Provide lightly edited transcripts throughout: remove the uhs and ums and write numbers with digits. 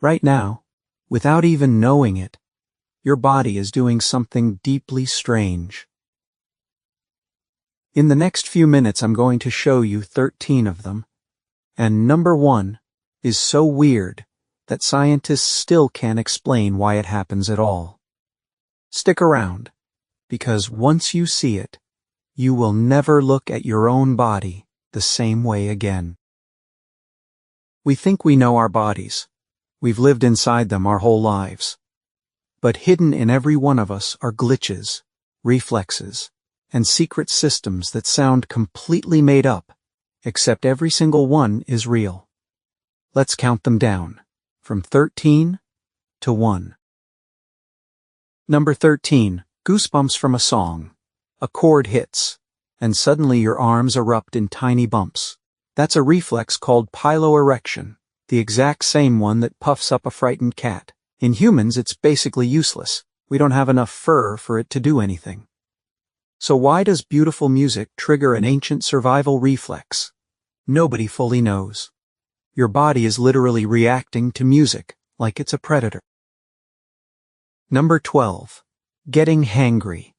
Right now, without even knowing it, your body is doing something deeply strange. In the next few minutes, I'm going to show you 13 of them, and number 1 is so weird that scientists still can't explain why it happens at all. Stick around, because once you see it, you will never look at your own body the same way again. We think we know our bodies. We've lived inside them our whole lives. But hidden in every one of us are glitches, reflexes, and secret systems that sound completely made up, except every single one is real. Let's count them down, from 13 to 1. Number 13, goosebumps from a song. A chord hits, and suddenly your arms erupt in tiny bumps. That's a reflex called piloerection, the exact same one that puffs up a frightened cat. In humans, it's basically useless. We don't have enough fur for it to do anything. So why does beautiful music trigger an ancient survival reflex? Nobody fully knows. Your body is literally reacting to music like it's a predator. Number 12. Getting hangry.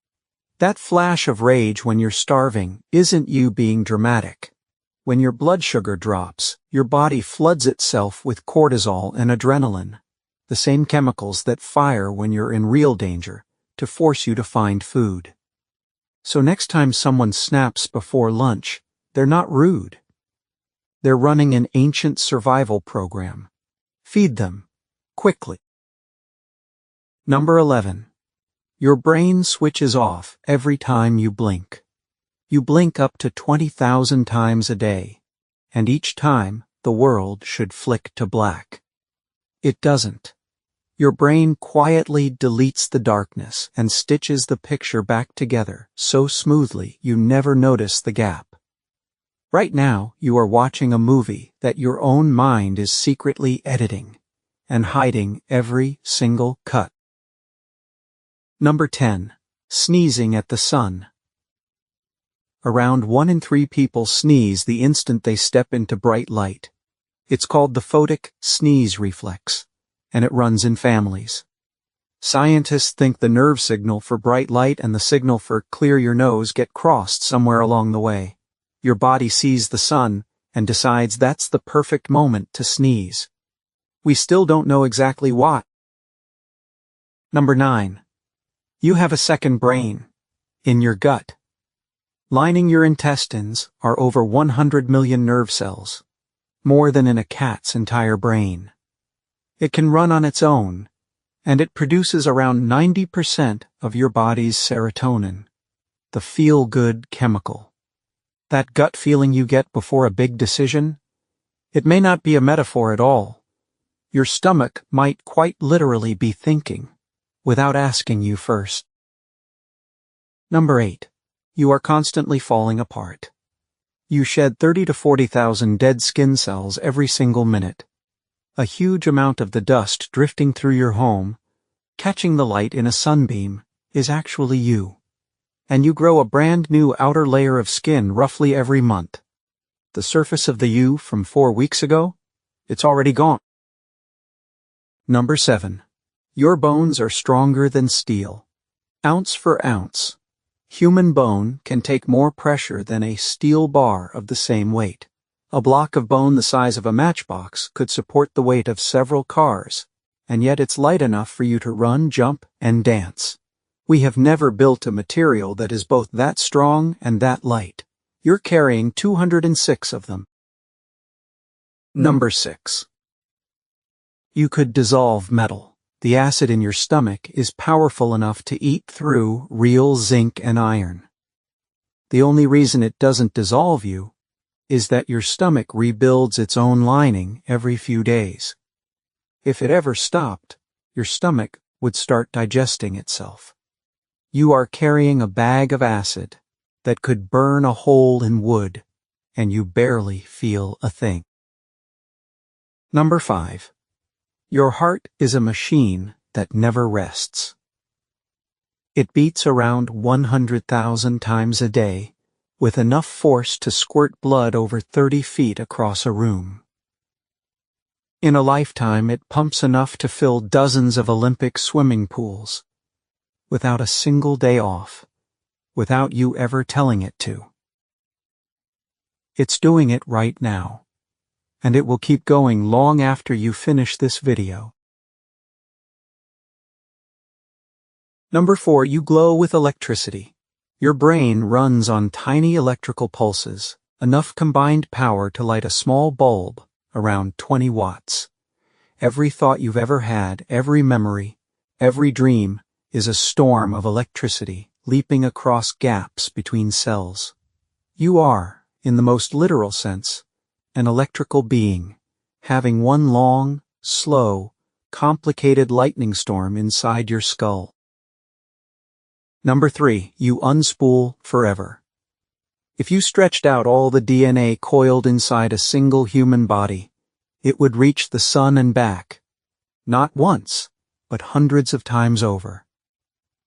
That flash of rage when you're starving isn't you being dramatic. When your blood sugar drops, your body floods itself with cortisol and adrenaline, the same chemicals that fire when you're in real danger, to force you to find food. So next time someone snaps before lunch, they're not rude. They're running an ancient survival program. Feed them, quickly. Number 11. Your brain switches off every time you blink. You blink up to 20,000 times a day, and each time the world should flick to black. It doesn't. Your brain quietly deletes the darkness and stitches the picture back together so smoothly you never notice the gap. Right now, you are watching a movie that your own mind is secretly editing and hiding every single cut. Number 10. Sneezing at the sun. Around 1 in 3 people sneeze the instant they step into bright light. It's called the photic sneeze reflex, and it runs in families. Scientists think the nerve signal for bright light and the signal for clear your nose get crossed somewhere along the way. Your body sees the sun and decides that's the perfect moment to sneeze. We still don't know exactly why. Number 9. You have a second brain, in your gut. Lining your intestines are over 100 million nerve cells, more than in a cat's entire brain. It can run on its own, and it produces around 90% of your body's serotonin, the feel-good chemical. That gut feeling you get before a big decision? It may not be a metaphor at all. Your stomach might quite literally be thinking, without asking you first. Number 8. You are constantly falling apart. You shed 30 to 40,000 dead skin cells every single minute. A huge amount of the dust drifting through your home, catching the light in a sunbeam, is actually you. And you grow a brand new outer layer of skin roughly every month. The surface of the you from 4 weeks ago? It's already gone. Number 7. Your bones are stronger than steel. Ounce for ounce. Human bone can take more pressure than a steel bar of the same weight. A block of bone the size of a matchbox could support the weight of several cars, and yet it's light enough for you to run, jump, and dance. We have never built a material that is both that strong and that light. You're carrying 206 of them. Number 6. You could dissolve metal. The acid in your stomach is powerful enough to eat through real zinc and iron. The only reason it doesn't dissolve you is that your stomach rebuilds its own lining every few days. If it ever stopped, your stomach would start digesting itself. You are carrying a bag of acid that could burn a hole in wood, and you barely feel a thing. Number 5. Your heart is a machine that never rests. It beats around 100,000 times a day, with enough force to squirt blood over 30 feet across a room. In a lifetime, it pumps enough to fill dozens of Olympic swimming pools, without a single day off, without you ever telling it to. It's doing it right now, and it will keep going long after you finish this video. Number 4, you glow with electricity. Your brain runs on tiny electrical pulses, enough combined power to light a small bulb around 20 watts. Every thought you've ever had, every memory, every dream is a storm of electricity leaping across gaps between cells. You are, in the most literal sense, an electrical being, having one long, slow, complicated lightning storm inside your skull. Number 3, you unspool forever. If you stretched out all the DNA coiled inside a single human body, it would reach the sun and back. Not once, but hundreds of times over.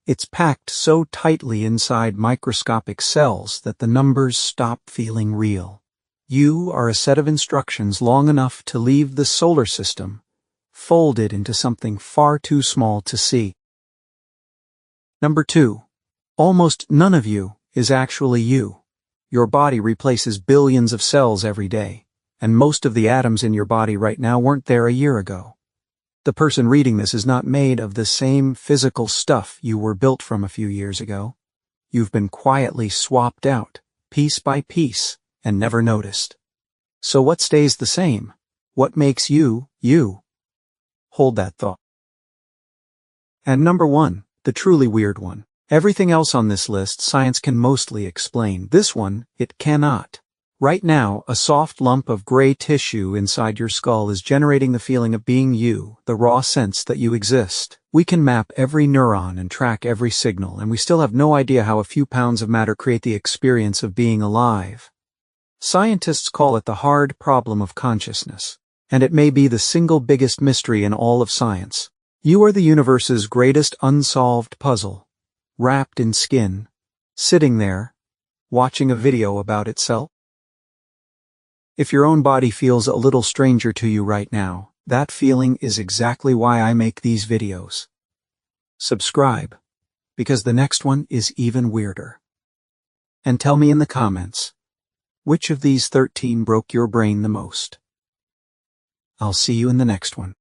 It's packed so tightly inside microscopic cells that the numbers stop feeling real. You are a set of instructions long enough to leave the solar system, folded into something far too small to see. Number 2, almost none of you is actually you. Your body replaces billions of cells every day, and most of the atoms in your body right now weren't there a year ago. The person reading this is not made of the same physical stuff you were built from a few years ago. You've been quietly swapped out, piece by piece, and never noticed. So what stays the same? What makes you, you? Hold that thought. And number 1, the truly weird one. Everything else on this list science can mostly explain. This one, it cannot. Right now, a soft lump of gray tissue inside your skull is generating the feeling of being you, the raw sense that you exist. We can map every neuron and track every signal, and we still have no idea how a few pounds of matter create the experience of being alive. Scientists call it the hard problem of consciousness, and it may be the single biggest mystery in all of science. You are the universe's greatest unsolved puzzle, wrapped in skin, sitting there, watching a video about itself. If your own body feels a little stranger to you right now, that feeling is exactly why I make these videos. Subscribe, because the next one is even weirder. And tell me in the comments, which of these 13 broke your brain the most? I'll see you in the next one.